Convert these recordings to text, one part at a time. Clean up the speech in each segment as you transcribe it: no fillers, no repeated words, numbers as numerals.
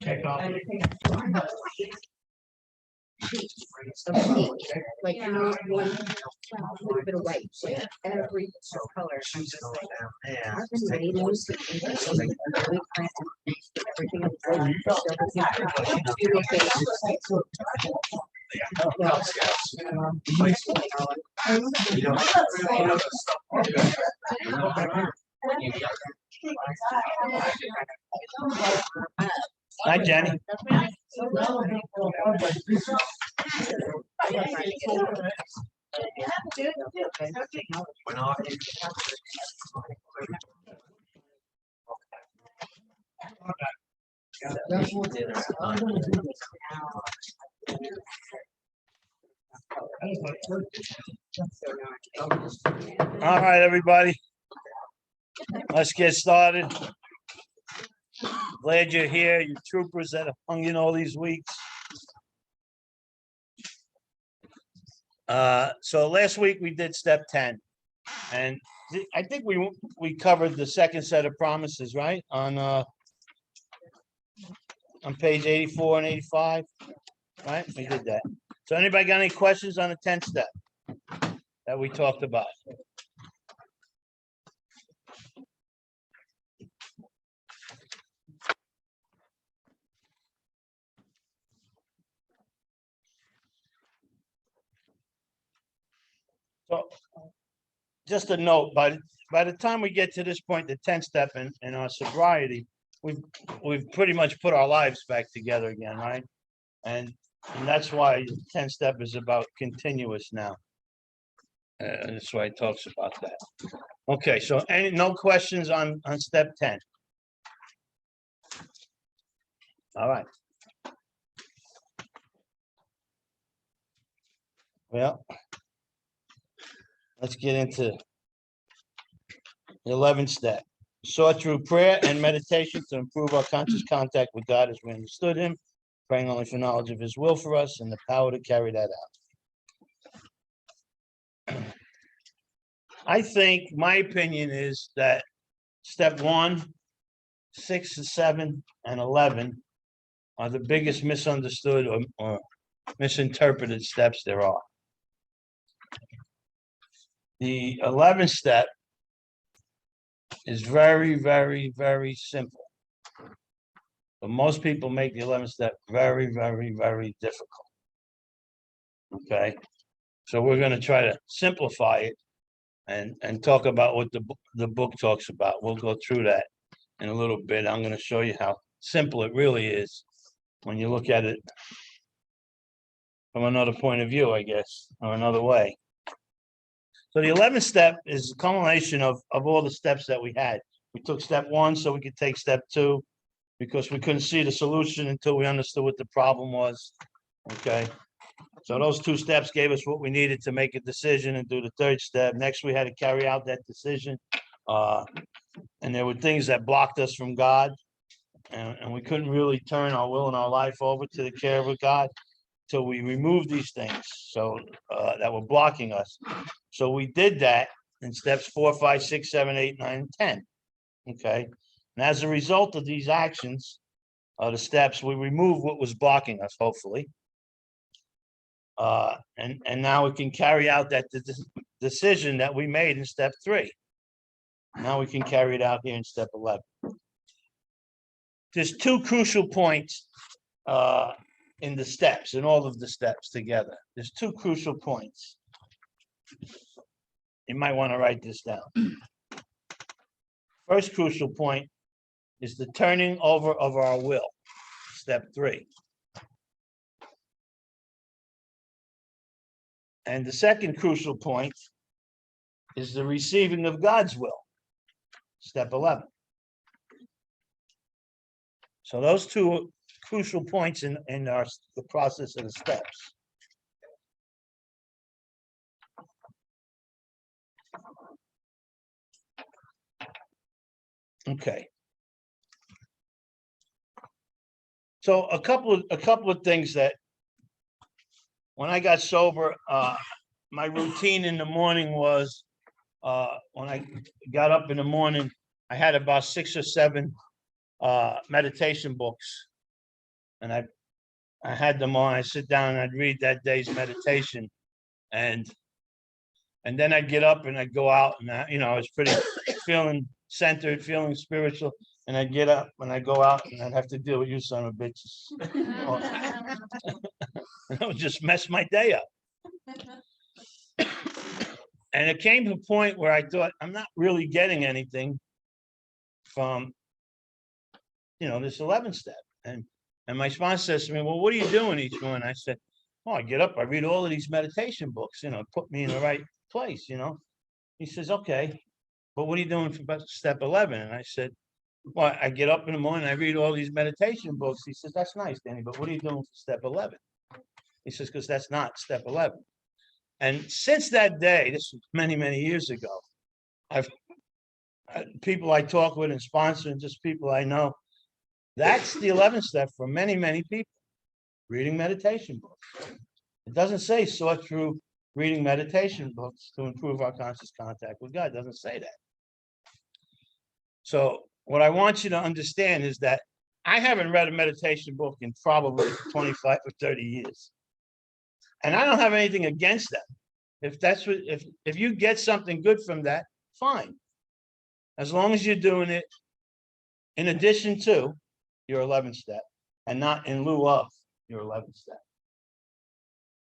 Check off. Like, you know, one little bit of white, like every color. I've been waiting to see everything Hi, Jenny. All right, everybody. Let's get started. Glad you're here, you troopers that have hung in all these weeks. So last week we did step 10, and I think we covered the second set of promises, right? On page 84 and 85, right? We did that. So anybody got any questions on the 10th step that we talked about? So just a note, by the time we get to this point, the 10th step in our sobriety, we've pretty much put our lives back together again, right? And that's why the 10th step is about continuous now. That's why it talks about that. Okay, so no questions on step 10? All right. Well, let's get into the 11th step. Sought through prayer and meditation to improve our conscious contact with God as we understood him, praying only for knowledge of his will for us and the power to carry that out. I think my opinion is that step 1, 6, 7, and 11 are the biggest misunderstood or misinterpreted steps there are. The 11th step is very, very, very simple. But most people make the 11th step very, very, very difficult. Okay, so we're going to try to simplify it and talk about what the book talks about. We'll go through that in a little bit. I'm going to show you how simple it really is when you look at it from another point of view, I guess, or another way. So the 11th step is a culmination of all the steps that we had. We took step 1 so we could take step 2 because we couldn't see the solution until we understood what the problem was. Okay. So those 2 steps gave us what we needed to make a decision and do the 3rd step. Next, we had to carry out that decision. And there were things that blocked us from God. And we couldn't really turn our will and our life over to the care of God till we removed these things so that were blocking us. So we did that in steps 4, 5, 6, 7, 8, 9, and 10. Okay. And as a result of these actions, the steps, we removed what was blocking us, hopefully. And now we can carry out that decision that we made in step 3. Now we can carry it out here in step 11. There's 2 crucial points in the steps, in all of the steps together. There's 2 crucial points. You might want to write this down. First crucial point is the turning over of our will, step 3. And the second crucial point is the receiving of God's will, step 11. So those 2 crucial points in the process of the steps. Okay. So a couple of things that when I got sober, my routine in the morning was when I got up in the morning, I had about 6 or 7 meditation books. And I had them on. I sit down and I'd read that day's meditation, and then I'd get up and I'd go out, and I was pretty feeling centered, feeling spiritual. And I'd get up and I'd go out and I'd have to deal with you son of bitches. And that would just mess my day up. And it came to a point where I thought, I'm not really getting anything from, this 11th step. And my sponsor says to me, well, what are you doing each morning? I said, oh, I get up, I read all of these meditation books, put me in the right place, He says, okay, but what are you doing for step 11? And I said, well, I get up in the morning, I read all these meditation books. He says, that's nice, Danny, but what are you doing for step 11? He says, because that's not step 11. And since that day, this was many, many years ago, people I talk with and sponsor and just people I know, that's the 11th step for many, many people, reading meditation books. It doesn't say sort through reading meditation books to improve our conscious contact with God. It doesn't say that. So what I want you to understand is that I haven't read a meditation book in probably 25 or 30 years. And I don't have anything against them. If you get something good from that, fine. As long as you're doing it in addition to your 11th step and not in lieu of your 11th step.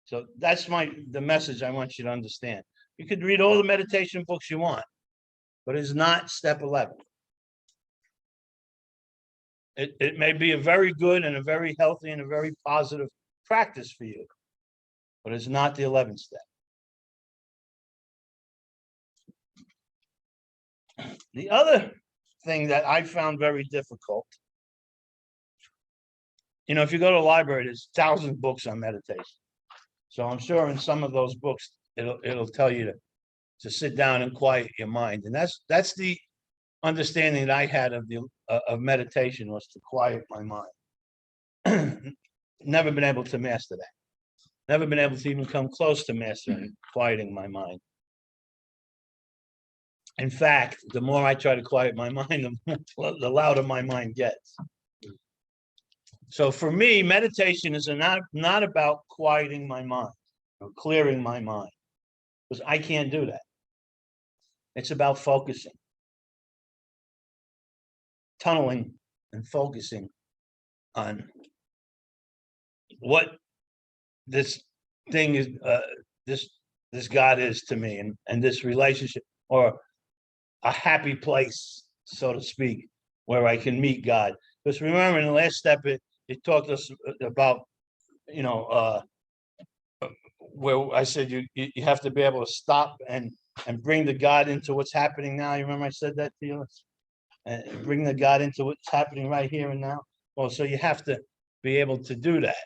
So that's the message I want you to understand. You could read all the meditation books you want, but it's not step 11. It may be a very good and a very healthy and a very positive practice for you, but it's not the 11th step. The other thing that I found very difficult, if you go to a library, there's 1,000 books on meditation. So I'm sure in some of those books, it'll tell you to sit down and quiet your mind. And that's the understanding that I had of meditation, was to quiet my mind. Never been able to master that. Never been able to even come close to mastering quieting my mind. In fact, the more I try to quiet my mind, the louder my mind gets. So for me, meditation is not about quieting my mind or clearing my mind, because I can't do that. It's about focusing, tunneling and focusing on what this thing is, this God is to me, and this relationship, or a happy place, so to speak, where I can meet God. Because remember, in the last step, it talked to us about, where I said you have to be able to stop and bring the God into what's happening now. You remember I said that to you? And bring the God into what's happening right here and now. Well, so you have to be able to do that.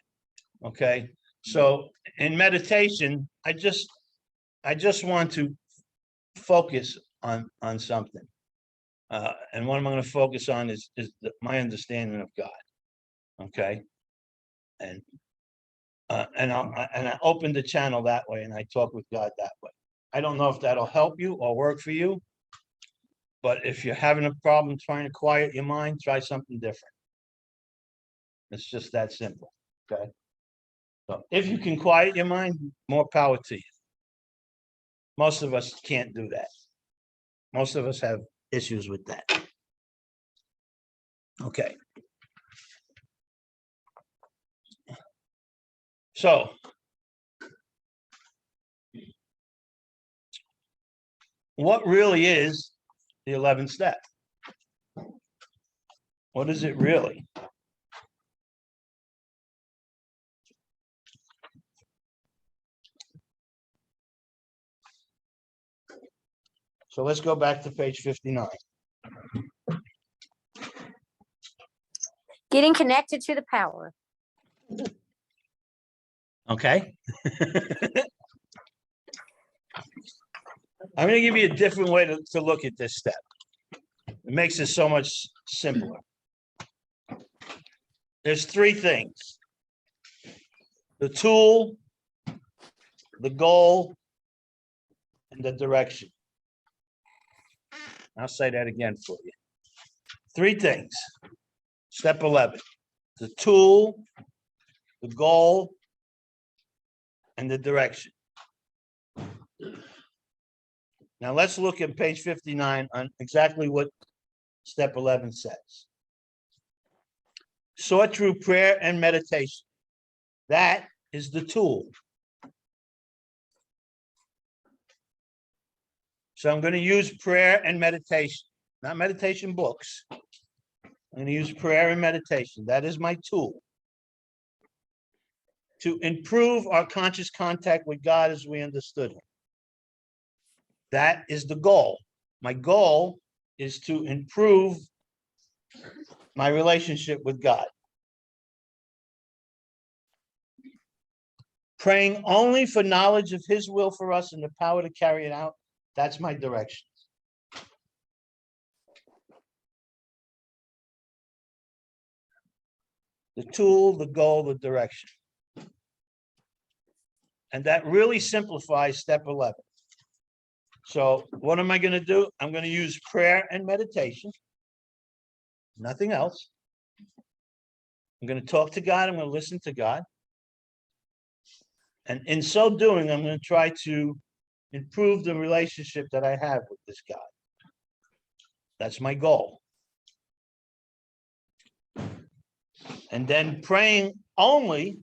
Okay. So in meditation, I just want to focus on something. And what I'm going to focus on is my understanding of God. Okay. And I open the channel that way, and I talk with God that way. I don't know if that'll help you or work for you, but if you're having a problem trying to quiet your mind, try something different. It's just that simple. Okay. So if you can quiet your mind, more power to you. Most of us can't do that. Most of us have issues with that. Okay. So what really is the 11th step? What is it really? So let's go back to page 59. Getting connected to the power. Okay. I'm going to give you a different way to look at this step. It makes it so much simpler. There's three things: the tool, the goal, and the direction. I'll say that again for you. Three things: Step 11, the tool, the goal, and the direction. Now let's look at page 59 on exactly what step 11 says. Sort through prayer and meditation. That is the tool. So I'm going to use prayer and meditation, not meditation books. I'm going to use prayer and meditation. That is my tool to improve our conscious contact with God as we understood him. That is the goal. My goal is to improve my relationship with God. Praying only for knowledge of his will for us and the power to carry it out. That's my direction. The tool, the goal, the direction. And that really simplifies step 11. So what am I going to do? I'm going to use prayer and meditation. Nothing else. I'm going to talk to God. I'm going to listen to God. And in so doing, I'm going to try to improve the relationship that I have with this God. That's my goal. And then praying only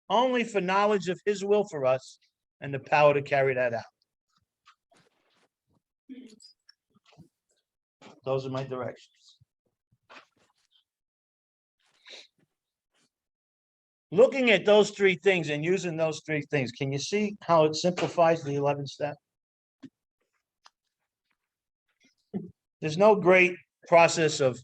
for knowledge of his will for us and the power to carry that out. Those are my directions. Looking at those three things and using those three things, can you see how it simplifies the 11th step? There's no great process of,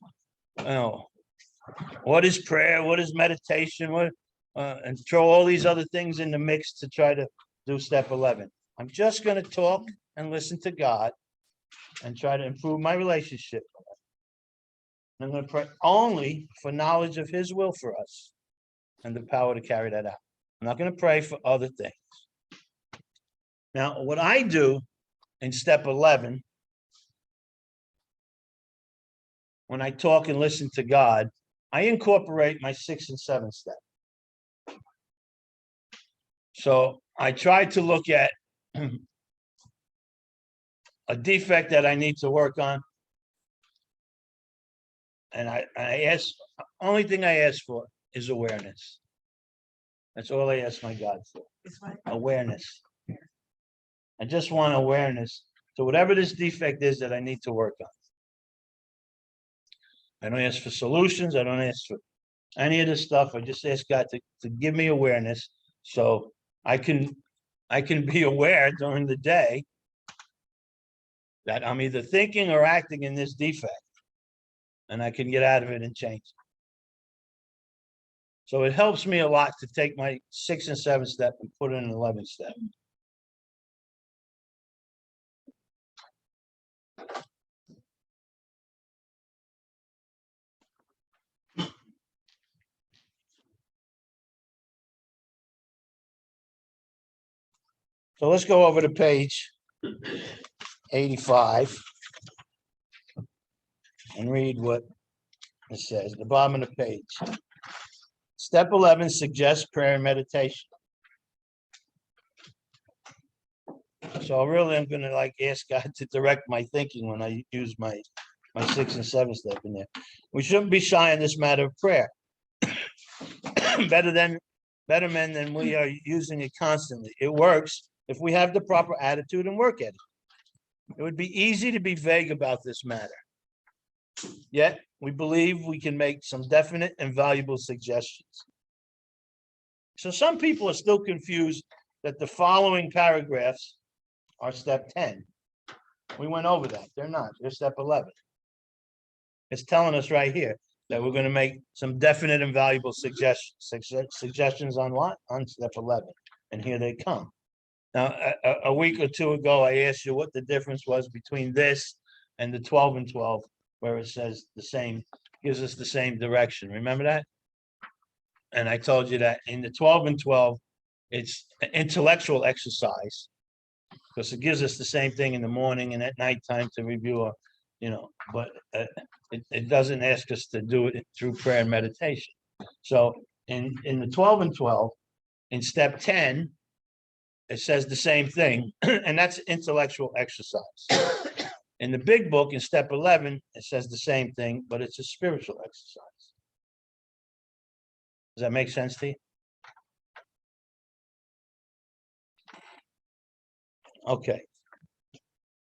what is prayer? What is meditation? And throw all these other things in the mix to try to do step 11. I'm just going to talk and listen to God and try to improve my relationship. I'm going to pray only for knowledge of his will for us and the power to carry that out. I'm not going to pray for other things. Now, what I do in step 11, when I talk and listen to God, I incorporate my 6th and 7th step. So I try to look at a defect that I need to work on. And I ask, only thing I ask for is awareness. That's all I ask my God for. Awareness. I just want awareness to whatever this defect is that I need to work on. I don't ask for solutions. I don't ask for any of this stuff. I just ask God to give me awareness so I can be aware during the day that I'm either thinking or acting in this defect, and I can get out of it and change it. So it helps me a lot to take my 6th and 7th step and put it in an 11th step. So let's go over to page 85 and read what it says, the bottom of the page. Step 11 suggests prayer and meditation. So really, I'm going to ask God to direct my thinking when I use my 6th and 7th step in there. We shouldn't be shy in this matter of prayer. Better men than we are using it constantly. It works if we have the proper attitude and work at it. It would be easy to be vague about this matter. Yet, we believe we can make some definite and valuable suggestions. So some people are still confused that the following paragraphs are step 10. We went over that. They're not. They're step 11. It's telling us right here that we're going to make some definite and valuable suggestions. Suggestions on what? On step 11. And here they come. Now, a week or two ago, I asked you what the difference was between this and the 12 and 12, where it says the same, gives us the same direction. Remember that? And I told you that in the 12 and 12, it's an intellectual exercise because it gives us the same thing in the morning and at nighttime to review but it doesn't ask us to do it through prayer and meditation. So in the 12 and 12, in step 10, it says the same thing, and that's intellectual exercise. In the big book, in step 11, it says the same thing, but it's a spiritual exercise. Does that make sense to you? Okay.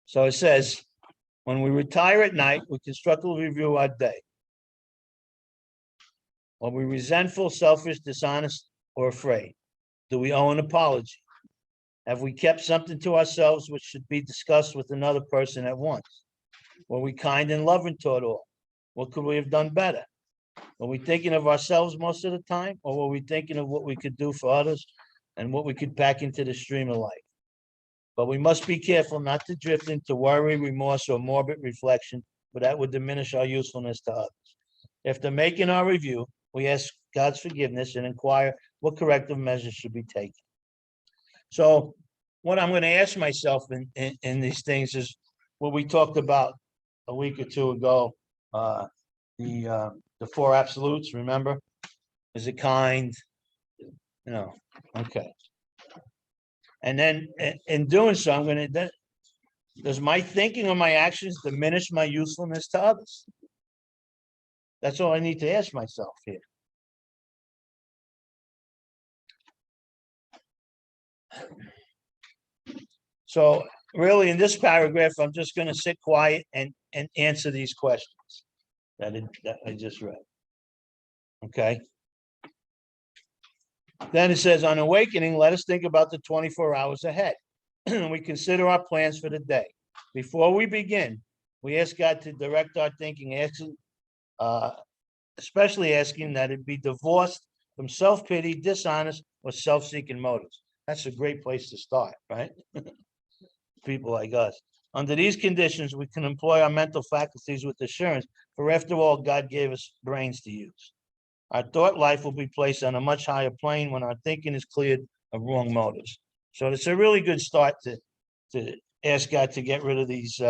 So it says, when we retire at night, we constructively review our day. Are we resentful, selfish, dishonest, or afraid? Do we owe an apology? Have we kept something to ourselves which should be discussed with another person at once? Were we kind and loving toward all? What could we have done better? Were we thinking of ourselves most of the time, or were we thinking of what we could do for others and what we could pack into the stream of life? But we must be careful not to drift into worry, remorse, or morbid reflection, for that would diminish our usefulness to others. After making our review, we ask God's forgiveness and inquire what corrective measures should be taken. So what I'm going to ask myself in these things is what we talked about a week or two ago, the 4 absolutes, remember? Is it kind? No. Okay. And then in doing so, I'm going to, does my thinking or my actions diminish my usefulness to others? That's all I need to ask myself here. So really, in this paragraph, I'm just going to sit quiet and answer these questions that I just read. Okay. Then it says, on awakening, let us think about the 24 hours ahead. We consider our plans for the day. Before we begin, we ask God to direct our thinking, especially asking that it be divorced from self-pity, dishonest, or self-seeking motives. That's a great place to start, right? People like us. Under these conditions, we can employ our mental faculties with assurance, for after all, God gave us brains to use. Our thought life will be placed on a much higher plane when our thinking is cleared of wrong motives. So it's a really good start to ask God to get rid of these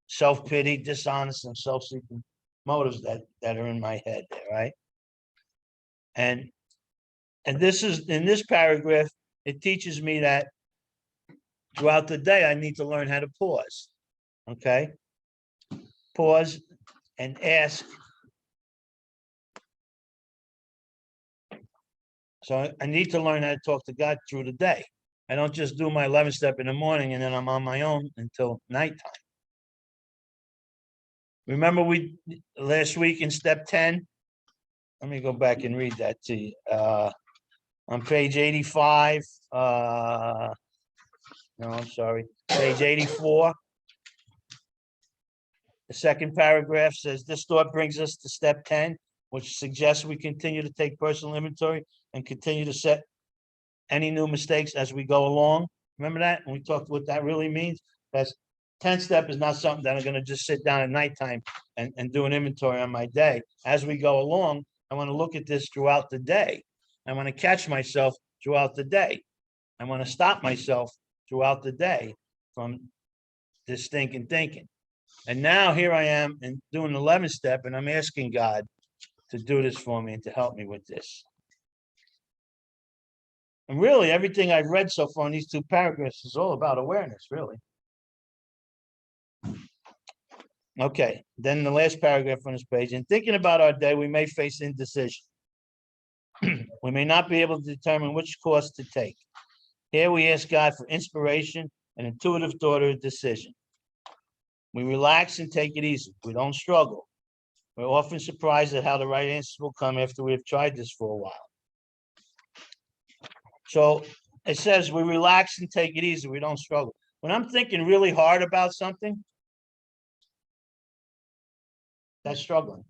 self-pity, dishonest, and self-seeking motives that are in my head there, right? And this is, in this paragraph, it teaches me that throughout the day, I need to learn how to pause, okay? Pause and ask. So I need to learn how to talk to God through the day. I don't just do my 11th step in the morning and then I'm on my own until nighttime. Remember last week in step 10, let me go back and read that to you. On page 85, no, I'm sorry, page 84. The second paragraph says, this thought brings us to step 10, which suggests we continue to take personal inventory and continue to set any new mistakes as we go along. Remember that? And we talked what that really means. That's 10th step is not something that I'm going to just sit down at nighttime and do an inventory on my day. As we go along, I want to look at this throughout the day. I want to catch myself throughout the day. I want to stop myself throughout the day from this stinking thinking. And now here I am and doing the 11th step, and I'm asking God to do this for me and to help me with this. And really, everything I've read so far in these 2 paragraphs is all about awareness, really. Okay, then the last paragraph on this page. In thinking about our day, we may face indecision. We may not be able to determine which course to take. Here we ask God for inspiration and intuitive thought or decision. We relax and take it easy. We don't struggle. We're often surprised at how the right answers will come after we have tried this for a while. So it says we relax and take it easy. We don't struggle. When I'm thinking really hard about something, that's struggling.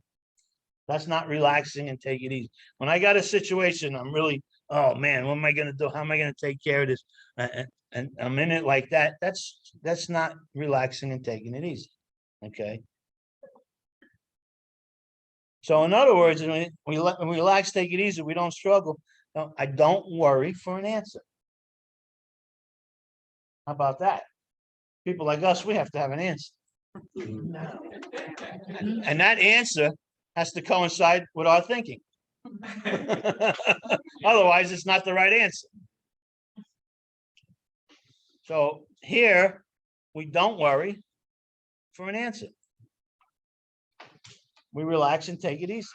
That's not relaxing and take it easy. When I got a situation, I'm really, oh man, what am I going to do? How am I going to take care of this? And I'm in it like that. That's not relaxing and taking it easy. Okay. So in other words, when we relax, take it easy, we don't struggle. No, I don't worry for an answer. How about that? People like us, we have to have an answer, And that answer has to coincide with our thinking. Otherwise, it's not the right answer. So here, we don't worry for an answer. We relax and take it easy.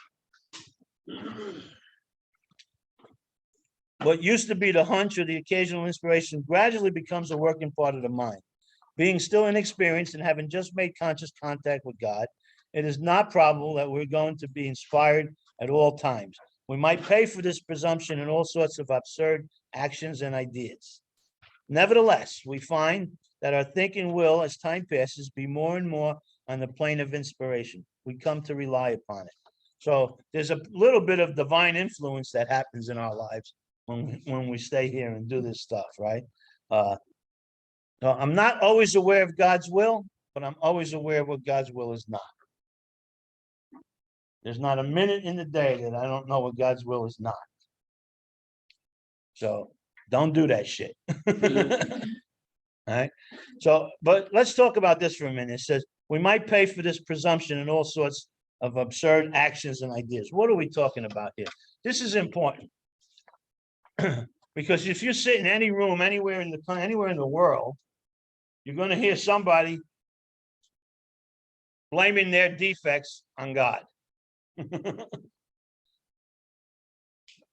What used to be the hunch or the occasional inspiration gradually becomes a working part of the mind. Being still inexperienced and having just made conscious contact with God, it is not probable that we're going to be inspired at all times. We might pay for this presumption in all sorts of absurd actions and ideas. Nevertheless, we find that our thinking will, as time passes, be more and more on the plane of inspiration. We come to rely upon it. So there's a little bit of divine influence that happens in our lives when we stay here and do this stuff, right? So I'm not always aware of God's will, but I'm always aware of what God's will is not. There's not a minute in the day that I don't know what God's will is not. So don't do that shit. All right. So, but let's talk about this for a minute. It says we might pay for this presumption in all sorts of absurd actions and ideas. What are we talking about here? This is important. Because if you sit in any room anywhere in the world, you're going to hear somebody blaming their defects on God.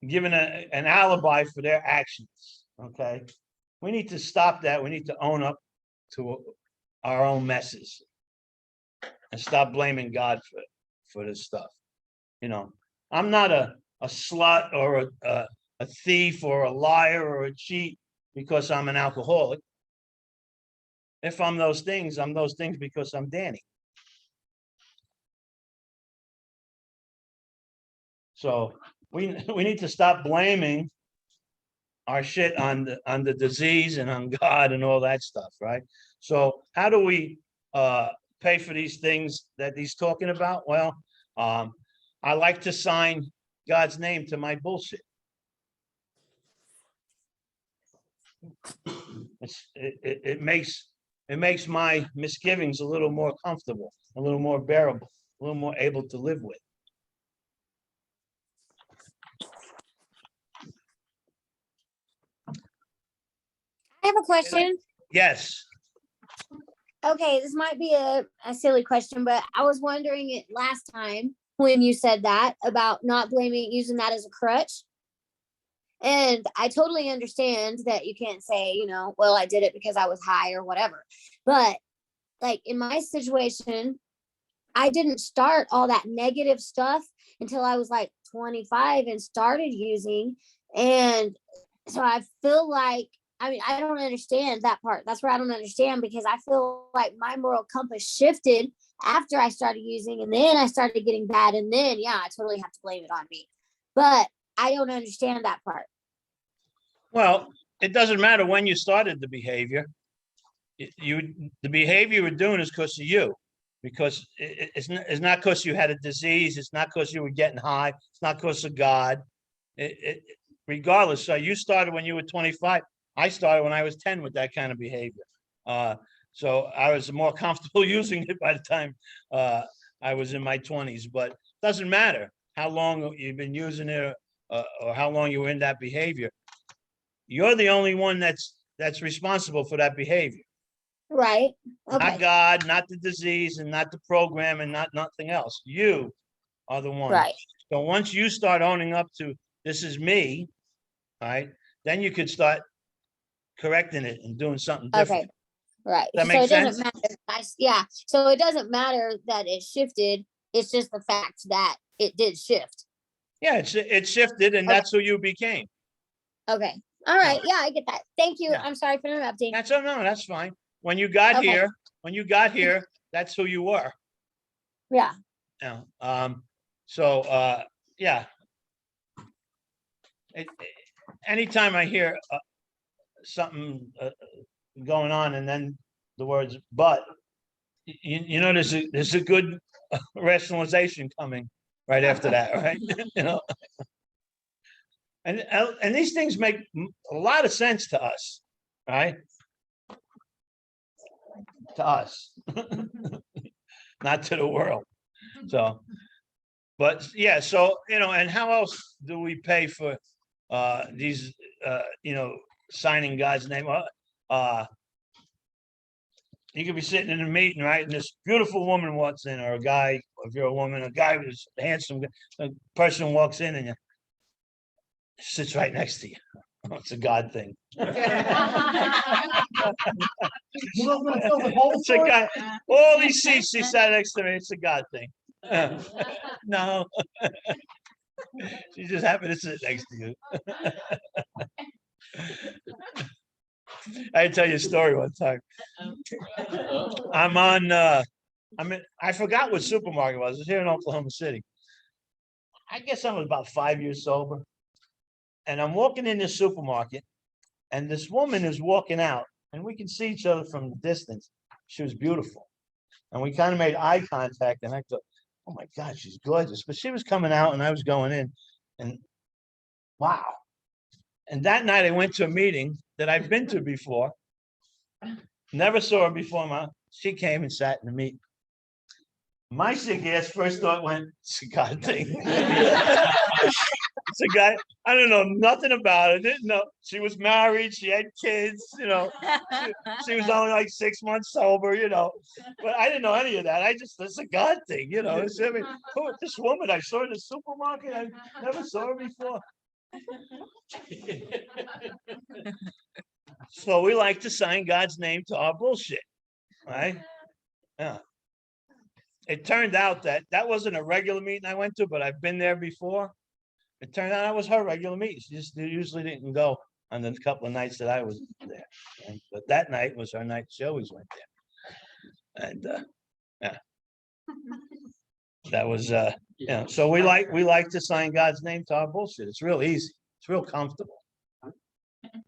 Giving an alibi for their actions. Okay. We need to stop that. We need to own up to our own messes and stop blaming God for this stuff. You know, I'm not a slut or a thief or a liar or a cheat because I'm an alcoholic. If I'm those things because I'm Danny. So we need to stop blaming our shit on the disease and on God and all that stuff, right? So how do we pay for these things that he's talking about? Well, I like to sign God's name to my bullshit. It makes my misgivings a little more comfortable, a little more bearable, a little more able to live with. I have a question. Yes. Okay, this might be a silly question, but I was wondering it last time when you said that about not blaming, using that as a crutch. And I totally understand that you can't say, well, I did it because I was high or whatever. But like in my situation, I didn't start all that negative stuff until I was like 25 and started using. And so I feel like, I don't understand that part. That's where I don't understand, because I feel like my moral compass shifted after I started using, and then I started getting bad. And then, yeah, I totally have to blame it on me. But I don't understand that part. Well, it doesn't matter when you started the behavior. The behavior you were doing is because of you, because it's not because you had a disease. It's not because you were getting high. It's not because of God. Regardless, so you started when you were 25. I started when I was 10 with that kind of behavior. So I was more comfortable using it by the time I was in my 20s. But it doesn't matter how long you've been using it or how long you were in that behavior. You're the only one that's responsible for that behavior. Right. Okay. Not God, not the disease, and not the program, and not nothing else. You are the one. Right. So once you start owning up to this is me, right, then you could start correcting it and doing something different. Okay. Right. That So makes it doesn't sense? matter. Yeah. So it doesn't matter that it shifted. It's just the fact that it did shift. Yeah, it shifted, and that's who you became. Okay. All right. Yeah, I get that. Thank you. Yeah. I'm sorry for interrupting. That's fine. When you got here, that's who you were. Yeah. Yeah. So yeah. Anytime I hear something going on, and then the words "but," you know, there's a good rationalization coming right after that, right? And these things make a lot of sense to us, right? To us, not to the world. So, but yeah, so, and how else do we pay for these, signing God's name? You could be sitting in a meeting, right? And this beautiful woman walks in, or a guy, if you're a woman, a guy who's handsome, a person walks in and you sits right next to you. It's a God thing. It's a God. All these seats she sat next to me, it's a God thing. No. She just happened to sit next to you. I tell you a story one time. I forgot what supermarket it was. It was here in Oklahoma City. I guess I was about 5 years sober. And I'm walking in this supermarket, and this woman is walking out, and we can see each other from the distance. She was beautiful. And we kind of made eye contact, and I thought, oh my God, she's gorgeous. But she was coming out and I was going in, and wow. And that night I went to a meeting that I've been to before. Never saw her before. She came and sat in the meeting. My sick ass first thought went, it's a God thing. It's a guy, I don't know nothing about it. Didn't know she was married, she had kids, she was only like 6 months sober, but I didn't know any of that. It's a God thing, It's, this woman I saw in the supermarket, I never saw her before. So we like to sign God's name to our bullshit, right? Yeah. It turned out that wasn't a regular meeting I went to, but I've been there before. It turned out that was her regular meeting. She just usually didn't go on the couple of nights that I was there. But that night was her night. She always went there. And yeah. That was so we like to sign God's name to our bullshit. It's real easy. It's real comfortable.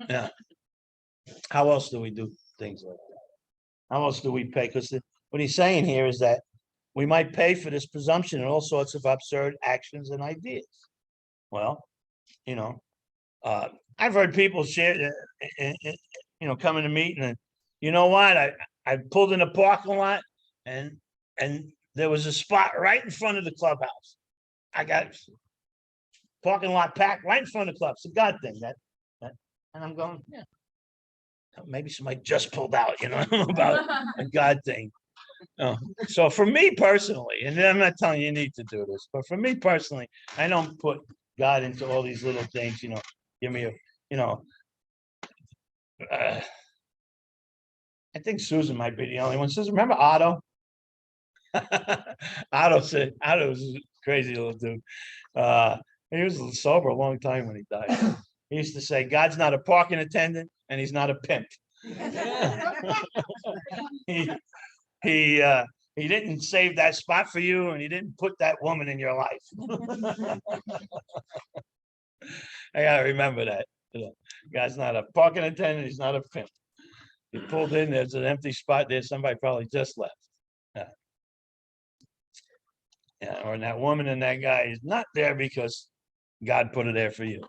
Yeah. How else do we do things like that? How else do we pay? Because what he's saying here is that we might pay for this presumption and all sorts of absurd actions and ideas. Well, I've heard people share, coming to meeting, and you know what? I pulled in a parking lot, and there was a spot right in front of the clubhouse. I got parking lot packed right in front of the club. It's a God thing. That, and I'm going, yeah. Maybe somebody just pulled out, about a God thing. So for me personally, and I'm not telling you need to do this, but for me personally, I don't put God into all these little things, give me I think Susan might be the only one. Susan, remember Otto? Otto was a crazy little dude. He was sober a long time when he died. He used to say, God's not a parking attendant and he's not a pimp. He didn't save that spot for you, and he didn't put that woman in your life. I gotta remember that. Guy's not a parking attendant, he's not a pimp. He pulled in, there's an empty spot there, somebody probably just left. Yeah, or that woman and that guy is not there because God put it there for you.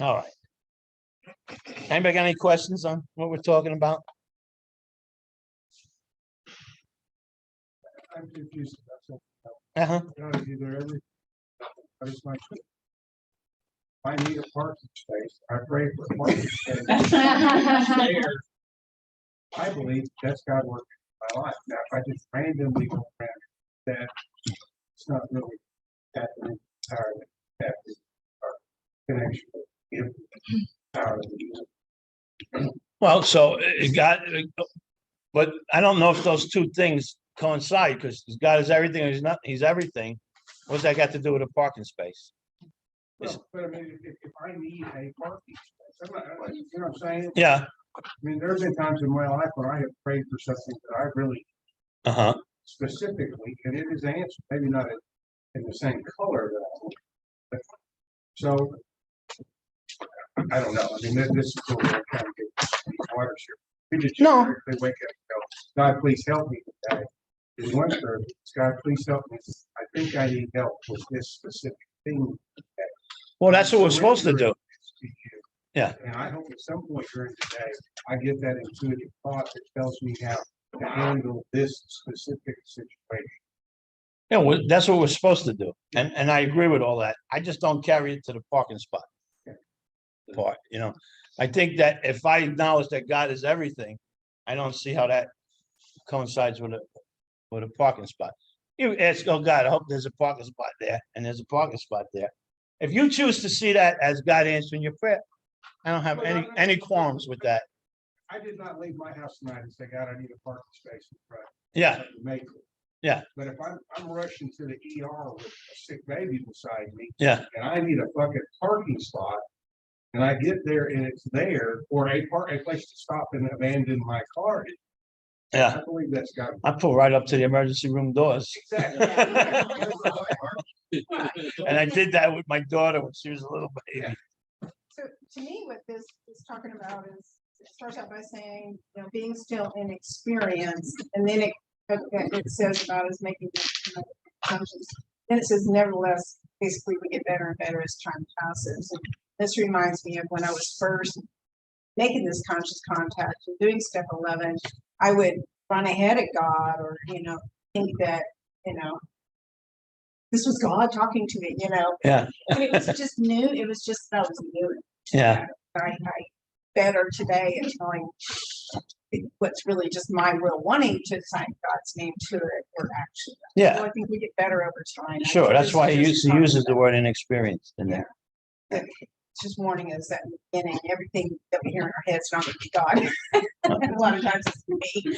All right. Anybody got any questions on what we're talking about? I'm confused. Uh-huh. I need a parking space. I pray for a parking space. I believe that's God working in my life. Now, if I just randomly go around that, it's not really happening entirely. Happening or connection with Him. Well, so it got, but I don't know if those two things coincide, because God is everything, and he's everything. What's that got to do with a parking space? Well, but I mean, if I need a parking space, you know what I'm saying? Yeah. I mean, there's been times in my life when I have prayed for something that I really specifically, and it is answered, maybe not in the same color that I want. But, so I don't know. I mean, this is what we're trying to get water here. We just No. They wake up and go, God, please help me today. There's one service, God, please help me. I think I need help with this specific thing. Well, that's what we're supposed to do. Yeah. And I hope at some point during the day, I get that intuitive thought that tells me how to handle this specific situation. Yeah, that's what we're supposed to do. And I agree with all that. I just don't carry it to the parking spot part, you know. I think that if I acknowledge that God is everything, I don't see how that coincides with a parking spot. You ask, oh God, I hope there's a parking spot there, and there's a parking spot there. If you choose to see that as God answering your prayer, I don't have any qualms with that. I did not leave my house tonight and say, God, I need a parking space in front. Yeah, Make it. Yeah. But if I'm rushing to the ER with a sick baby beside me yeah, and I need a fucking parking spot, and I get there and it's there, or a place to stop and abandon my car, yeah. I believe that's got. I pull right up to the emergency room doors. Exactly. And I did that with my daughter when she was a little baby. So to me, what this is talking about is, it starts out by saying, you know, being still inexperienced, and then it says about us making assumptions. Then it says, nevertheless, basically we get better and better as time passes. And this reminds me of when I was first making this conscious contact and doing step 11, I would run ahead of God, or, you know, think that, you know, this was God talking to me, you know. Yeah, And it was just new. It was just, that was new. yeah, I better today at telling what's really just my will wanting to sign God's name to it or action. yeah. So I think we get better over time. I Sure, think that's this why is he just uses the talking word inexperienced in there. about- It's just warning us that in the beginning, everything that we hear in our heads not going to be God. And a lot of times it's me.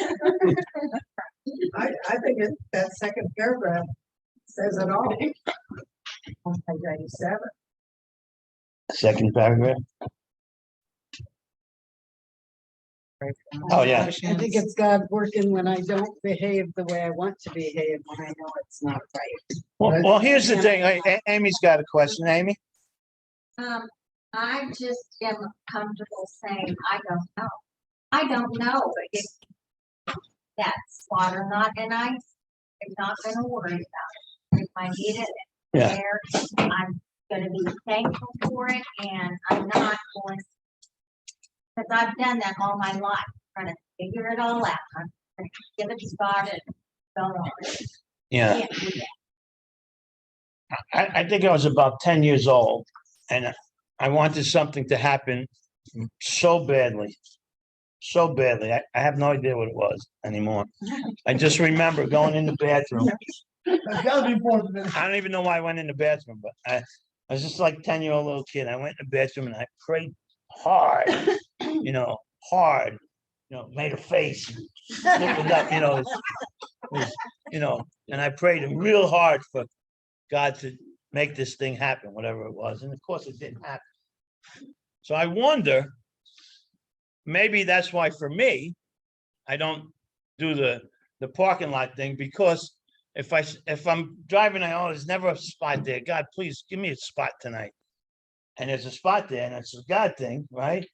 I think that second paragraph says it all. On page 87. Second paragraph. Oh, yeah. I think it's God working when I don't behave the way I want to behave, when I know it's not right. Well, here's the thing. Amy's got a question. Amy? I just am comfortable saying, I don't know. I don't know if that's spot or not, and I'm not gonna worry about it. If I need it, Yeah. there, I'm gonna be thankful for it, and I'm not going, because I've done that all my life, trying to figure it all out. I'm gonna give it to God and go on. Yeah. Can't do that. I think I was about 10 years old, and I wanted something to happen so badly. So badly. I have no idea what it was anymore. I just remember going in the bathroom. That's gotta be more than. I don't even know why I went in the bathroom, but I was just like 10-year-old little kid. I went in the bathroom and I prayed hard, hard, made a face, looking up, and I prayed real hard for God to make this thing happen, whatever it was. And of course it didn't happen. So I wonder, maybe that's why for me, I don't do the parking lot thing, because if I'm driving, there's never a spot there. God, please give me a spot tonight. And there's a spot there, and it's a God thing, right?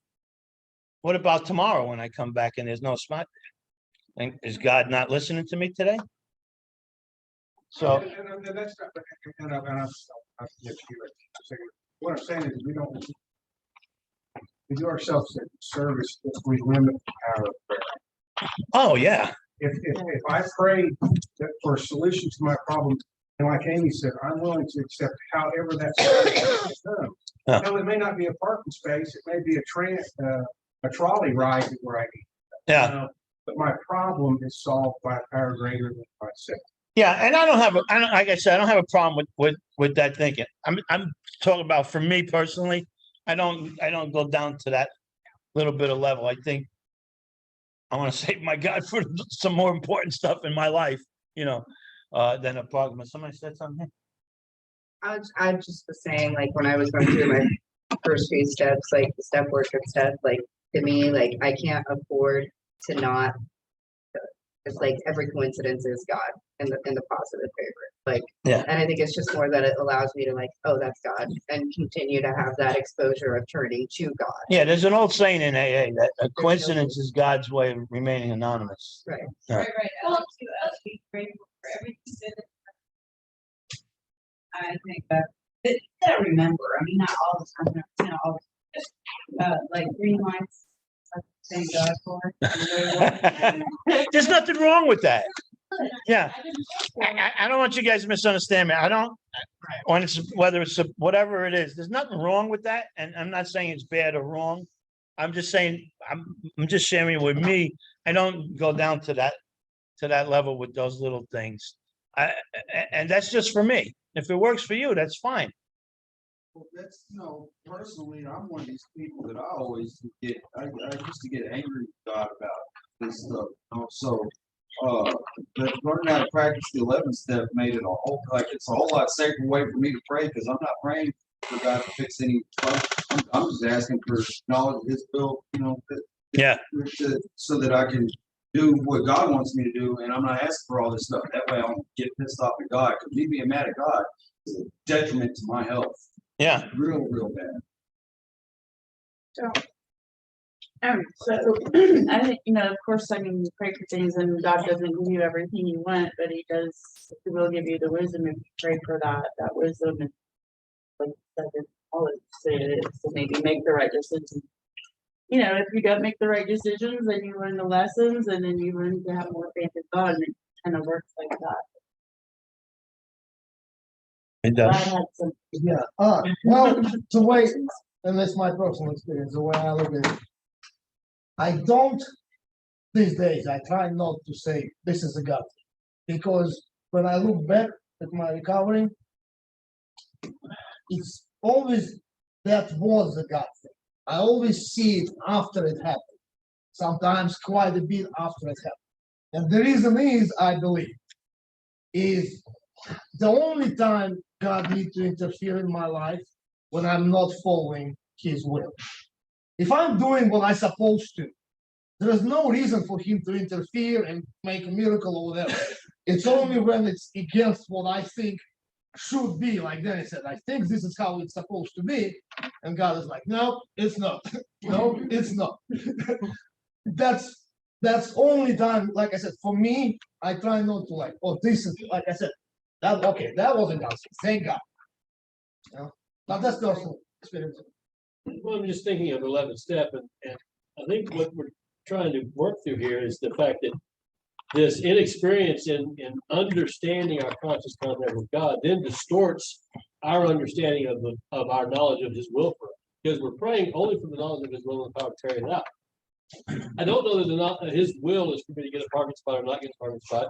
What about tomorrow when I come back and there's no spot there? And is God not listening to me today? So, And that's not, I'll get you in a second. What I'm saying is we do ourselves a service if we limit the power of prayer. oh yeah, If I pray that for a solution to my problem, and like Amy said, I'm willing to accept however that solution is done. Yeah. Now, it may not be a parking space, it may be a trolley ride where I need. yeah. But my problem is solved by a power greater than myself. Yeah, and I don't like I said, I don't have a problem with that thinking. I'm talking about for me personally. I don't go down to that little bit of level. I think I want to save my God for some more important stuff in my life, than a problem. Somebody said something. I just was saying, like, when I was going through my first few steps, like the step work and stuff, like, to me, like, I can't afford to not, it's like every coincidence is God in the positive favor. Like, Yeah. And I think it's just more that it allows me to, like, oh, that's God, and continue to have that exposure of turning to God. Yeah, there's an old saying in AA that a coincidence is God's way of remaining anonymous. Right. Yeah. Right. Well, to us, be grateful for everything that I think that remember, I mean, not all the time, all just like green lights, Thank God for it. There's nothing wrong with that. Yeah, I don't want you guys to misunderstand me. I don't, when it's, whether it's whatever it is, there's nothing wrong with that. And I'm not saying it's bad or wrong. I'm just saying, I'm just sharing with me. I don't go down to that level with those little things. And that's just for me. If it works for you, that's fine. Well, that's, personally, I'm one of these people that I always get, I used to get angry with God about this stuff, so, but learning how to practice the 11th step made it it's a whole lot safer way for me to pray, because I'm not praying for God to fix any problems. I'm just asking for knowledge of His will, Yeah. so that I can do what God wants me to do, and I'm not asking for all this stuff. That way I don't get pissed off at God, because me being mad at God is a detriment to my health. Yeah. Real, real bad. So, I think, of course, I mean, you pray for things and God doesn't give you everything you want, but He will give you the wisdom if you pray for that wisdom and like that is all it is to maybe make the right decision. If you don't make the right decisions, then you learn the lessons and then you learn to have more faith in God, and it kind of works like that. It I does. had some. Yeah, well, the way, and that's my personal experience, the way I look at it. I don't, these days, I try not to say this is a God thing, because when I look back at my recovery, it's always that was a God thing. I always see it after it happened, sometimes quite a bit after it happened. And the reason is, I believe, is the only time God needs to interfere in my life when I'm not following His will. If I'm doing what I'm supposed to, there is no reason for Him to interfere and make a miracle or whatever. It's only when it's against what I think should be. Like Danny said, I think this is how it's supposed to be. And God is like, no, it's not. No, it's not. That's only time, like I said, for me, I try not to this is, like I said, that wasn't God. Thank God. But that's personal experience. Well, I'm just thinking of 11th step, and I think what we're trying to work through here is the fact that this inexperience in understanding our conscious contact with God then distorts our understanding of our knowledge of His will for us, because we're praying only for the knowledge of His will and the power to carry it out. I don't know that His will is for me to get a parking spot or not get a parking spot.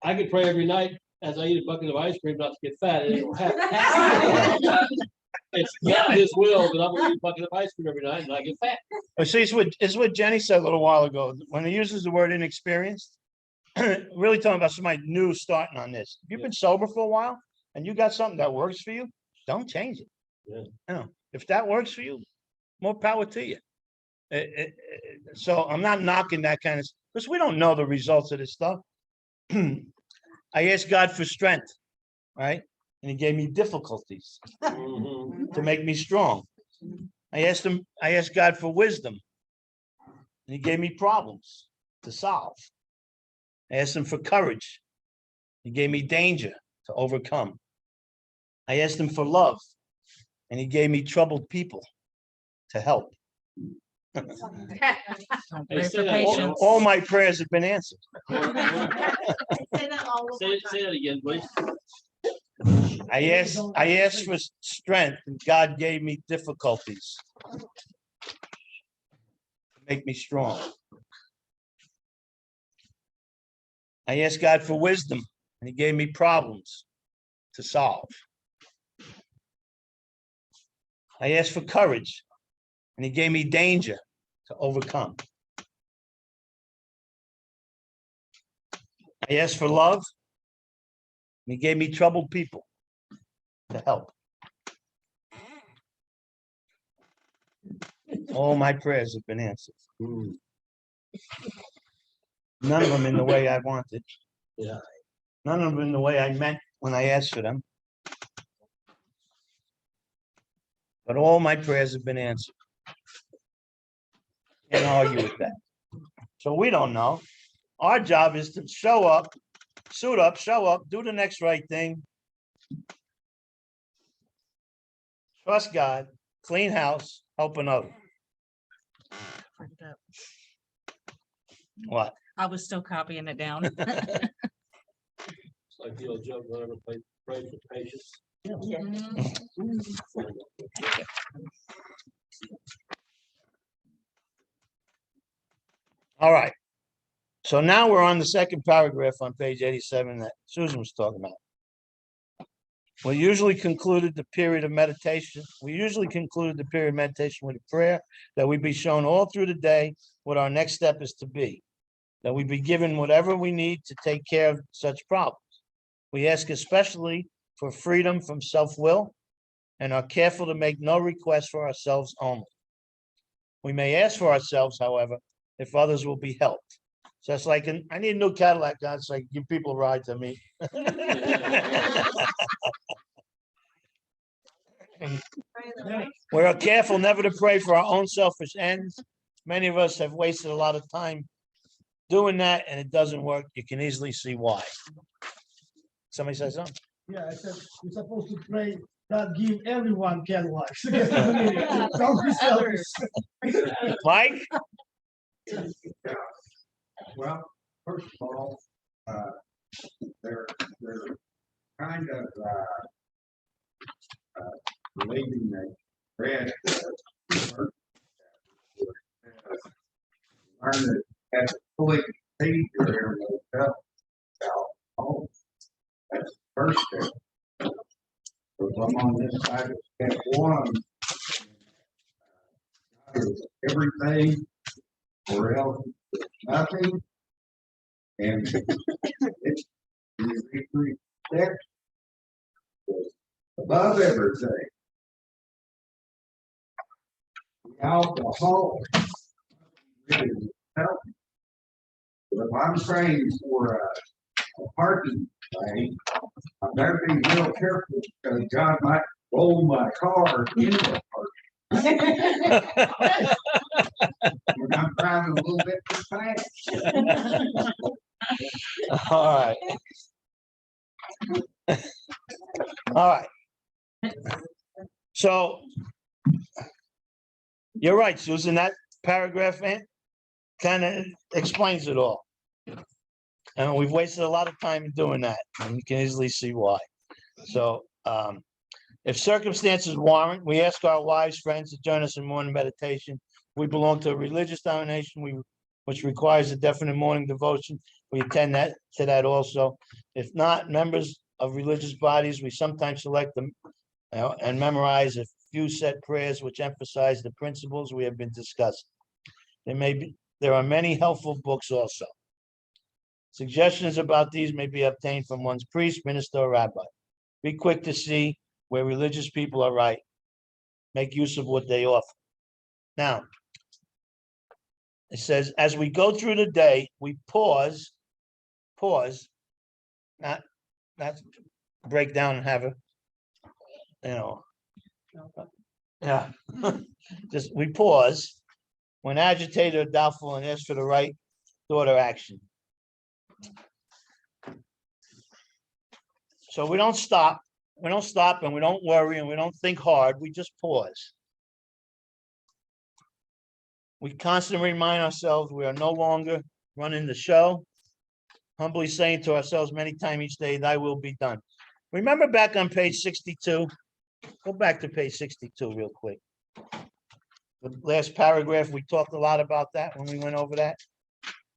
I could pray every night as I eat a bucket of ice cream not to get fat, and it will happen. It's not His will that I'm going to eat a bucket of ice cream every night and not get fat. But see, it's what Jenny said a little while ago. When he uses the word inexperienced, really talking about somebody new starting on this. If you've been sober for a while and you got something that works for you, don't change it. Yeah. If that works for you, more power to you. So I'm not knocking that kind of, because we don't know the results of this stuff. I asked God for strength, right? And He gave me difficulties to make me strong. I asked God for wisdom, and He gave me problems to solve. I asked Him for courage. He gave me danger to overcome. I asked Him for love, and He gave me troubled people to help. Hey, say that All my prayers have been answered. Say that all over say that again, please. I asked for strength, and God gave me difficulties to make me strong. I asked God for wisdom, and He gave me problems to solve. I asked for courage, and He gave me danger to overcome. I asked for love, and He gave me troubled people to help. All my prayers have been answered. None of them in the way I wanted. Yeah. None of them in the way I meant when I asked for them. But all my prayers have been answered. Can't argue with that. So we don't know. Our job is to show up, suit up, show up, do the next right thing. Trust God, clean house, help another. print it up. What? I was still copying it down. It's like the old joke, whatever, pray for patience. All right. So now we're on the second paragraph on page 87 that Susan was talking about. We usually concluded the period of meditation. We usually conclude the period of meditation with a prayer that we be shown all through the day what our next step is to be, that we be given whatever we need to take care of such problems. We ask especially for freedom from self-will and are careful to make no request for ourselves only. We may ask for ourselves, however, if others will be helped. So it's like, I need a new Cadillac, God, so I can give people a ride to me. We are careful never to pray for our own selfish ends. Many of us have wasted a lot of time doing that, and it doesn't work. You can easily see why. Somebody says something? Yeah, I said, you're supposed to pray, God give everyone Cadillacs. Don't be selfish. Mike? Well, first of all, they're kind of, believing that read. Learn it as a fully behavior in the home. That's the first step. So I'm on this side of step one. God is everything, or else it's nothing. And it's the three steps above everything. The alcohol really help. But if I'm praying for a parking thing, I better be real careful because God might roll my car into the parking. When I'm driving a little bit too fast. All right. All right. So you're right, Susan, that paragraph kind of explains it all. And we've wasted a lot of time in doing that, and you can easily see why. So if circumstances warrant, we ask our wives, friends to join us in morning meditation. We belong to a religious denomination which requires a definite morning devotion. We attend to that also. If not, members of religious bodies, we sometimes select them and memorize a few set prayers which emphasize the principles we have been discussing. There are many helpful books also. Suggestions about these may be obtained from one's priest, minister, or rabbi. Be quick to see where religious people are right. Make use of what they offer. Now, it says, as we go through the day, we pause, not break down and have yeah. Just we pause when agitated or doubtful and ask for the right thought or action. So we don't stop and we don't worry and we don't think hard. We just pause. We constantly remind ourselves we are no longer running the show, humbly saying to ourselves many times each day, thy will be done. Remember back on page 62? Go back to page 62 real quick. The last paragraph, we talked a lot about that when we went over that.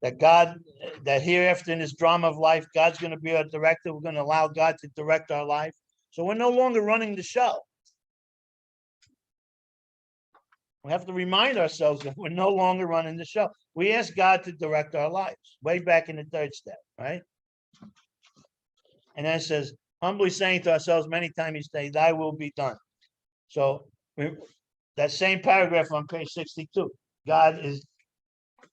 That hereafter in this drama of life, God's going to be our director. We're going to allow God to direct our life. So we're no longer running the show. We have to remind ourselves that we're no longer running the show. We ask God to direct our lives, way back in the third step, right? And then it says, humbly saying to ourselves many times each day, thy will be done. So that same paragraph on page 62, God is,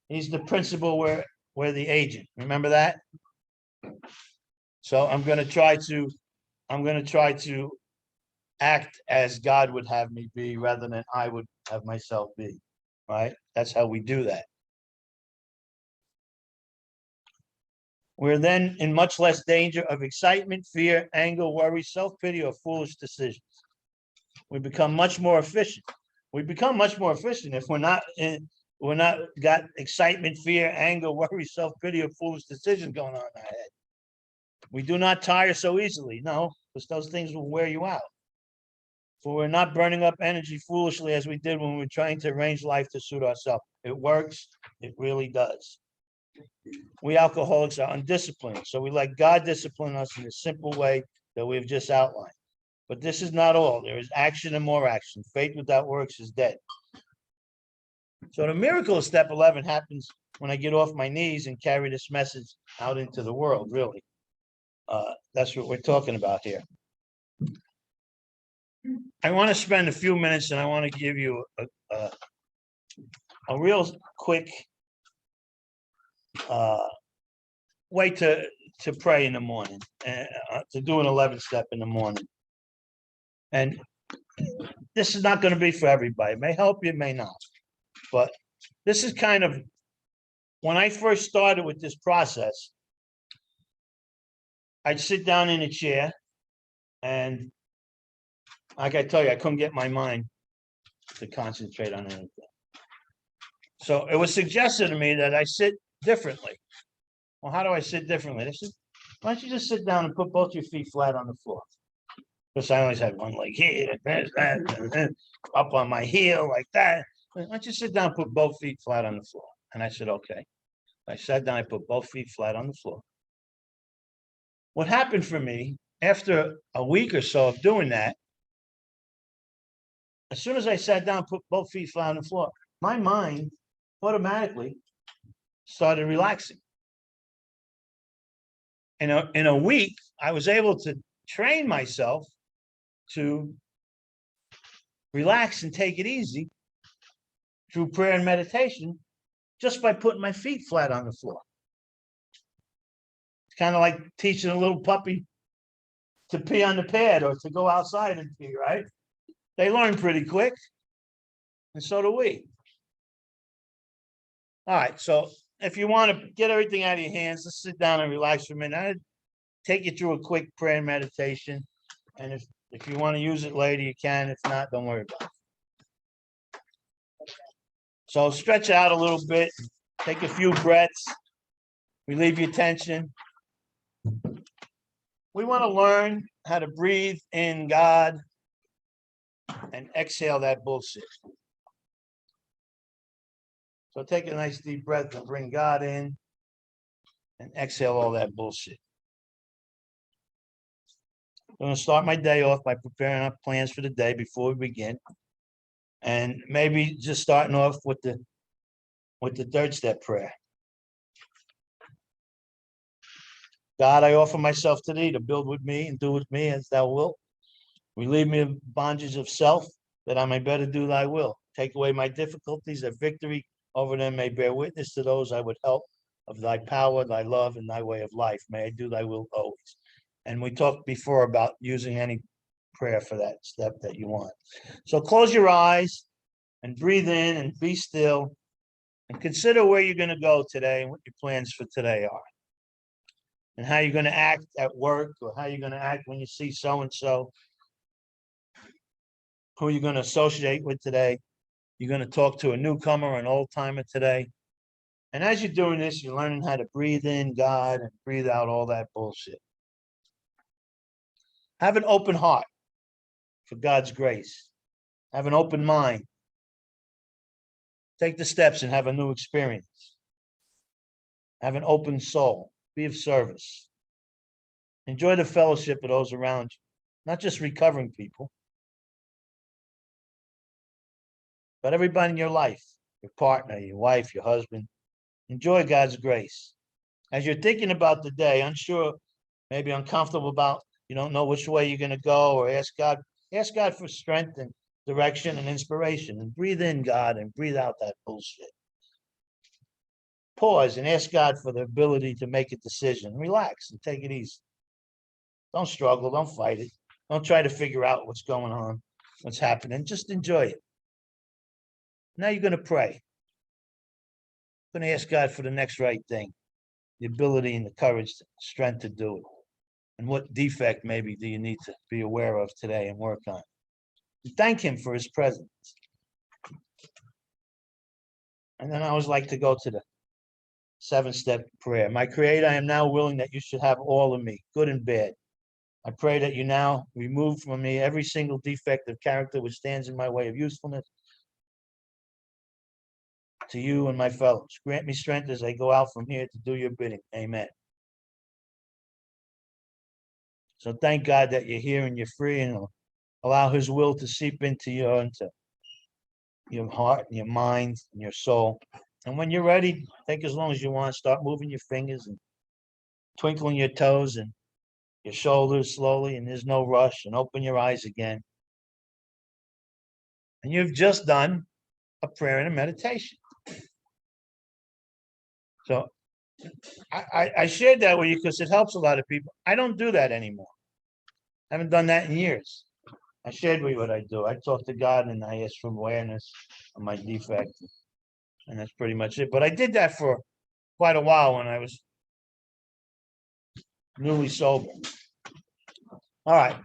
he's the principal, we're the agent. Remember that? So I'm going to try to act as God would have me be rather than I would have myself be, right? That's how we do that. We're then in much less danger of excitement, fear, anger, worry, self-pity, or foolish decisions. We become much more efficient. We become much more efficient if we're not We're not got excitement, fear, anger, worry, self-pity, or foolish decisions going on in our head. We do not tire so easily, no, because those things will wear you out. For we're not burning up energy foolishly as we did when we were trying to arrange life to suit ourselves. It works, it really does. We alcoholics are undisciplined, so we let God discipline us in a simple way that we've just outlined. But this is not all. There is action and more action. Faith without works is dead. So the miracle of step 11 happens when I get off my knees and carry this message out into the world, really. That's what we're talking about here. I want to spend a few minutes and I want to give you a real quick way to pray in the morning, to do an 11 step in the morning. And this is not going to be for everybody. It may help you, it may not. But this is kind of, when I first started with this process, I'd sit down in a chair and like I tell you, I couldn't get my mind to concentrate on anything. So it was suggested to me that I sit differently. Well, how do I sit differently? They said, why don't you just sit down and put both your feet flat on the floor? Because I always had one leg here, and up on my heel like that. Why don't you sit down and put both feet flat on the floor? And I said, okay. I sat down, I put both feet flat on the floor. What happened for me after a week or so of doing that, as soon as I sat down, put both feet flat on the floor, my mind automatically started relaxing. In a week, I was able to train myself to relax and take it easy through prayer and meditation just by putting my feet flat on the floor. It's kind of like teaching a little puppy to pee on the pad or to go outside and pee, right? They learn pretty quick, and so do we. All right, so if you want to get everything out of your hands, let's sit down and relax for a minute. I'll take you through a quick prayer and meditation, and if you want to use it later, you can. If not, don't worry about it. So stretch out a little bit, take a few breaths, relieve your tension. We want to learn how to breathe in God and exhale that bullshit. So take a nice deep breath and bring God in and exhale all that bullshit. I'm going to start my day off by preparing our plans for the day before we begin. And maybe just starting off with the third step prayer. God, I offer myself to thee to build with me and do with me as thou wilt. Relieve me of bondage of self, that I may better do thy will. Take away my difficulties, that victory over them may bear witness to those I would help, of thy power, thy love, and thy way of life. May I do thy will always. And we talked before about using any prayer for that step that you want. So close your eyes and breathe in and be still and consider where you're going to go today and what your plans for today are. And how you're going to act at work, or how you're going to act when you see so-and-so. Who you're going to associate with today. You're going to talk to a newcomer or an old timer today. And as you're doing this, you're learning how to breathe in God and breathe out all that bullshit. Have an open heart for God's grace. Have an open mind. Take the steps and have a new experience. Have an open soul. Be of service. Enjoy the fellowship of those around you, not just recovering people, but everybody in your life, your partner, your wife, your husband. Enjoy God's grace. As you're thinking about the day, unsure, maybe uncomfortable about, you don't know which way you're going to go, or ask God for strength and direction and inspiration, and breathe in God and breathe out that bullshit. Pause and ask God for the ability to make a decision. Relax and take it easy. Don't struggle. Don't fight it. Don't try to figure out what's going on, what's happening. Just enjoy it. Now you're going to pray. You're going to ask God for the next right thing, the ability and the courage, the strength to do it. And what defect maybe do you need to be aware of today and work on? And thank him for his presence. And then I always like to go to the 7-step prayer. My Creator, I am now willing that you should have all of me, good and bad. I pray that you now remove from me every single defect of character which stands in my way of usefulness to you and my fellows. Grant me strength as I go out from here to do your bidding. Amen. So thank God that you're here and you're free, and allow his will to seep into your heart and your mind and your soul. And when you're ready, take as long as you want. Start moving your fingers and twinkling your toes and your shoulders slowly, and there's no rush, and open your eyes again. And you've just done a prayer and a meditation. So I shared that with you because it helps a lot of people. I don't do that anymore. I haven't done that in years. I shared with you what I do. I talk to God and I ask for awareness of my defect. And that's pretty much it. But I did that for quite a while when I was newly sober. All right.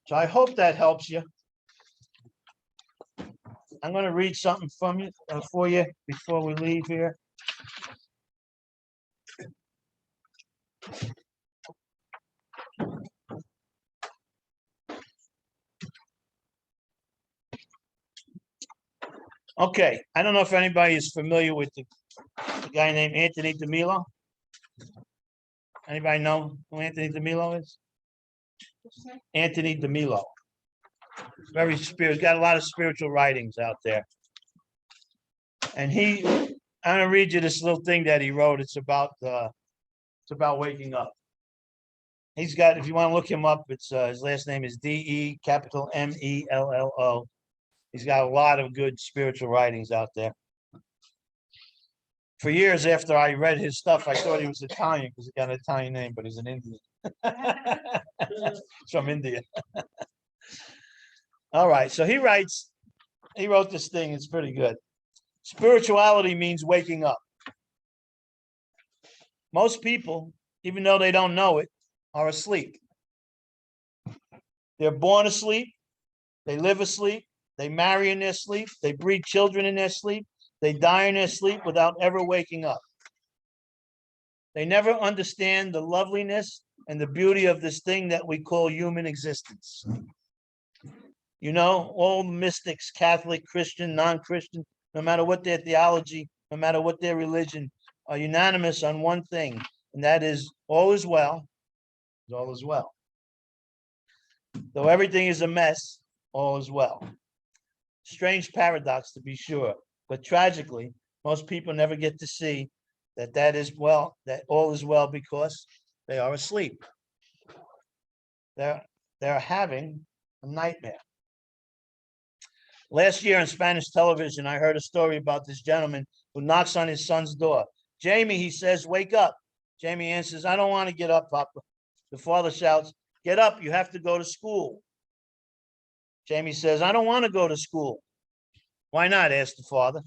So I hope that helps you. I'm going to read something from you for you before we leave here. Okay, I don't know if anybody is familiar with the guy named Anthony DeMello. Anybody know who Anthony DeMello is? Anthony DeMello. Very spiritual, got a lot of spiritual writings out there. And I'm gonna read you this little thing that he wrote. It's about waking up. He's got, if you want to look him up, it's his last name is D-E capital M-E-L-L-O. He's got a lot of good spiritual writings out there. For years after I read his stuff, I thought he was Italian because he got an Italian name, but he's an Indian. He's from India. All right, so he wrote this thing, it's pretty good. Spirituality means waking up. Most people, even though they don't know it, are asleep. They're born asleep, they live asleep, they marry in their sleep, they breed children in their sleep, they die in their sleep without ever waking up. They never understand the loveliness and the beauty of this thing that we call human existence. You know, all mystics, Catholic, Christian, non-Christian, no matter what their theology, no matter what their religion, are unanimous on one thing, and that is all is well, all is well. Though everything is a mess, all is well. Strange paradox, to be sure, but tragically, most people never get to see that all is well because they are asleep. They're having a nightmare. Last year on Spanish television, I heard a story about this gentleman who knocks on his son's door. Jamie, he says, wake up. Jamie answers, I don't want to get up, Papa. The father shouts, get up, you have to go to school. Jamie says, I don't want to go to school. Why not? Asked the father.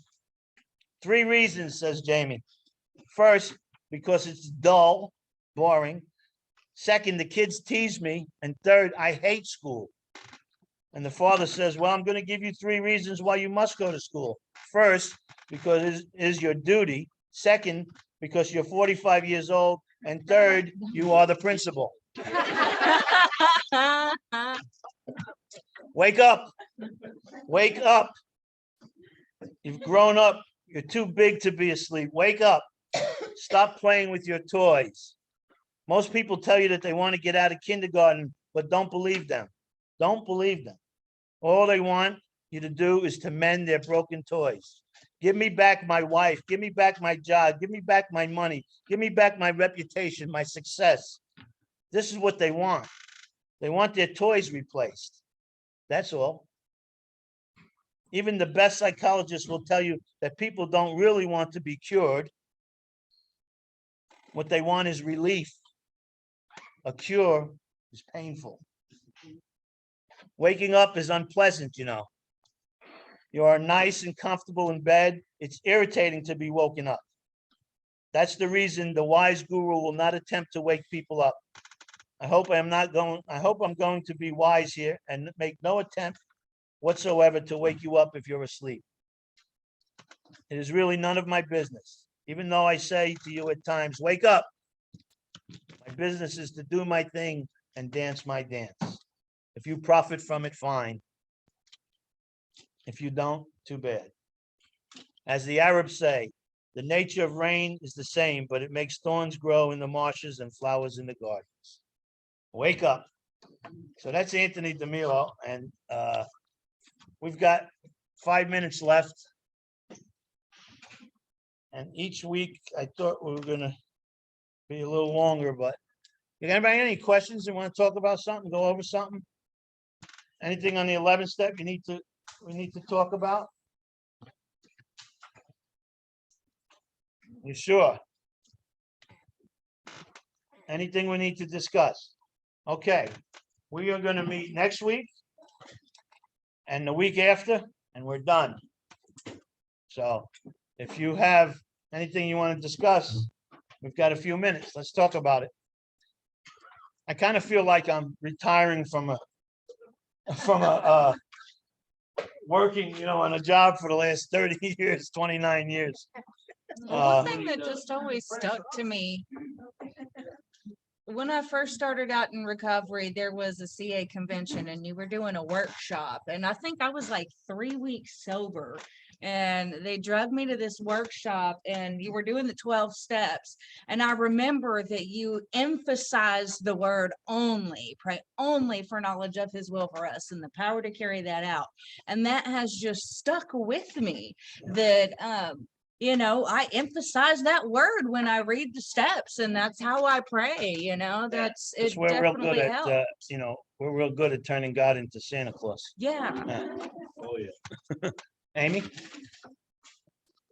3 reasons, says Jamie. First, because it's dull, boring. Second, the kids tease me. And third, I hate school. And the father says, well, I'm going to give you 3 reasons why you must go to school. First, because it is your duty. Second, because you're 45 years old. And third, you are the principal. Wake up. Wake up. You've grown up. You're too big to be asleep. Wake up. Stop playing with your toys. Most people tell you that they want to get out of kindergarten, but don't believe them. Don't believe them. All they want you to do is to mend their broken toys. Give me back my wife. Give me back my job. Give me back my money. Give me back my reputation, my success. This is what they want. They want their toys replaced. That's all. Even the best psychologists will tell you that people don't really want to be cured. What they want is relief. A cure is painful. Waking up is unpleasant, you know. You are nice and comfortable in bed. It's irritating to be woken up. That's the reason the wise guru will not attempt to wake people up. I hope I'm going to be wise here and make no attempt whatsoever to wake you up if you're asleep. It is really none of my business, even though I say to you at times, wake up. My business is to do my thing and dance my dance. If you profit from it, fine. If you don't, too bad. As the Arabs say, the nature of rain is the same, but it makes thorns grow in the marshes and flowers in the gardens. Wake up. So that's Anthony DeMilo, and we've got 5 minutes left. And each week, I thought we were gonna be a little longer, but you got any questions? You want to talk about something, go over something? Anything on the 11th step we need to talk about? You sure? Anything we need to discuss? Okay, we are gonna meet next week and the week after, and we're done. So if you have anything you want to discuss, we've got a few minutes. Let's talk about it. I kind of feel like I'm retiring from a working, on a job for the last 30 years, 29 years. One thing that just always stuck to me, when I first started out in recovery, there was a CA convention and you were doing a workshop. And I think I was like 3 weeks sober. And they drugged me to this workshop and you were doing the 12 steps. And I remember that you emphasized the word only, pray only for knowledge of his will for us and the power to carry that out. And that has just stuck with me that, I emphasize that word when I read the steps, and that's how I pray, that's, it We're real definitely good at, helps. we're real good at turning God into Santa Claus. Yeah. Yeah. Oh, yeah. Amy?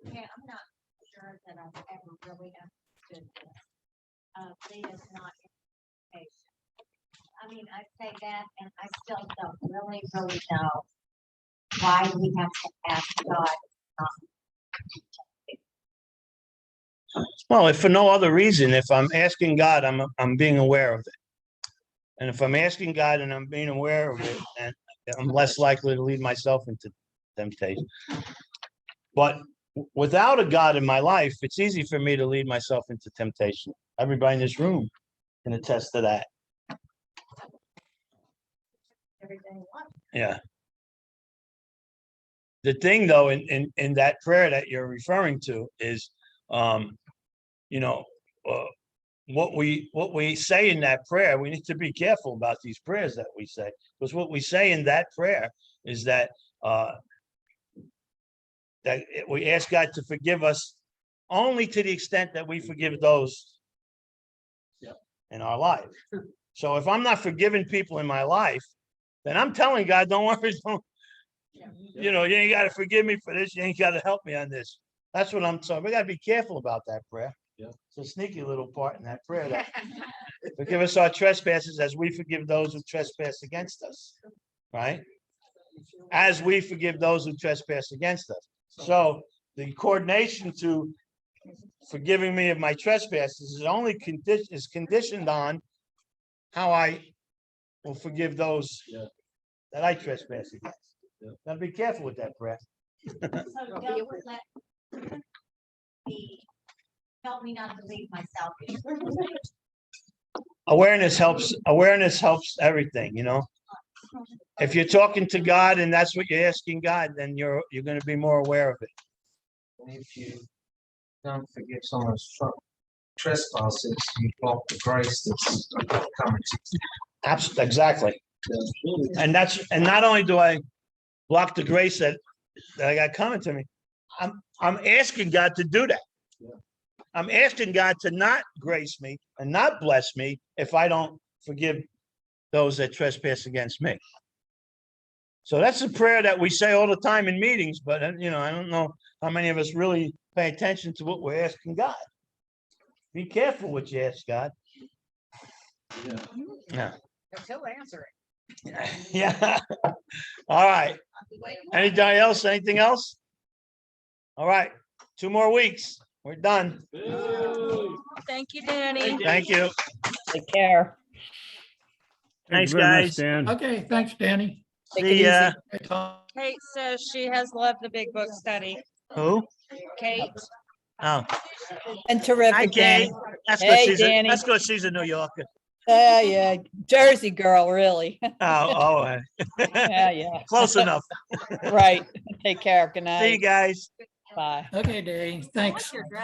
Yeah, I'm not sure that I've ever really understood this. Lead us not into temptation. I mean, I say that and I still don't really know why we have to ask God not. Well, if for no other reason, if I'm asking God, I'm being aware of it. And if I'm asking God and I'm being aware of it, and I'm less likely to lead myself into temptation. But without a God in my life, it's easy for me to lead myself into temptation. Everybody in this room can attest to that. Yeah. The thing though, in that prayer that you're referring to is, what we say in that prayer, we need to be careful about these prayers that we say, because what we say in that prayer is that we ask God to forgive us only to the extent that we forgive those in our life. So if I'm not forgiving people in my life, then I'm telling God, don't worry, you ain't got to forgive me for this. You ain't got to help me on this. That's what I'm saying. We got to be careful about that prayer. Yeah. It's a sneaky little part in that prayer. That forgive us our trespasses as we forgive those who trespass against us. Right? As we forgive those who trespass against us. So the coordination to forgiving me of my trespasses is only conditioned on how I will forgive those that I trespass against. Gotta be careful with that prayer. So don't let me help me not to leave myself. Awareness helps everything, If you're talking to God and that's what you're asking God, then you're going to be more aware of it. If you don't forgive someone's trespasses, you block the grace that's coming to you. Absolutely, exactly. And not only do I block the grace that I got coming to me, I'm asking God to do that. I'm asking God to not grace me and not bless me if I don't forgive those that trespass against me. So that's a prayer that we say all the time in meetings, but I don't know how many of us really pay attention to what we're asking God. Be careful what you ask God. Yeah. He'll answer it. Yeah. All right. Anything else? All right. 2 more weeks. We're done. Thank you, Danny. Thank you. Take care. Thanks, guys. Okay, thanks, Danny. Take it See ya. easy. Kate says she has loved the big book study. Who? Kate, Oh, And hi, terrific, Danny. Kate. That's Hey, because Danny. that's because she's a New Yorker. Yeah, Jersey girl, really. Oh, Yeah. close enough. Right. Take care. Good See you night. guys. Bye. Okay, Dave, thanks. your dress.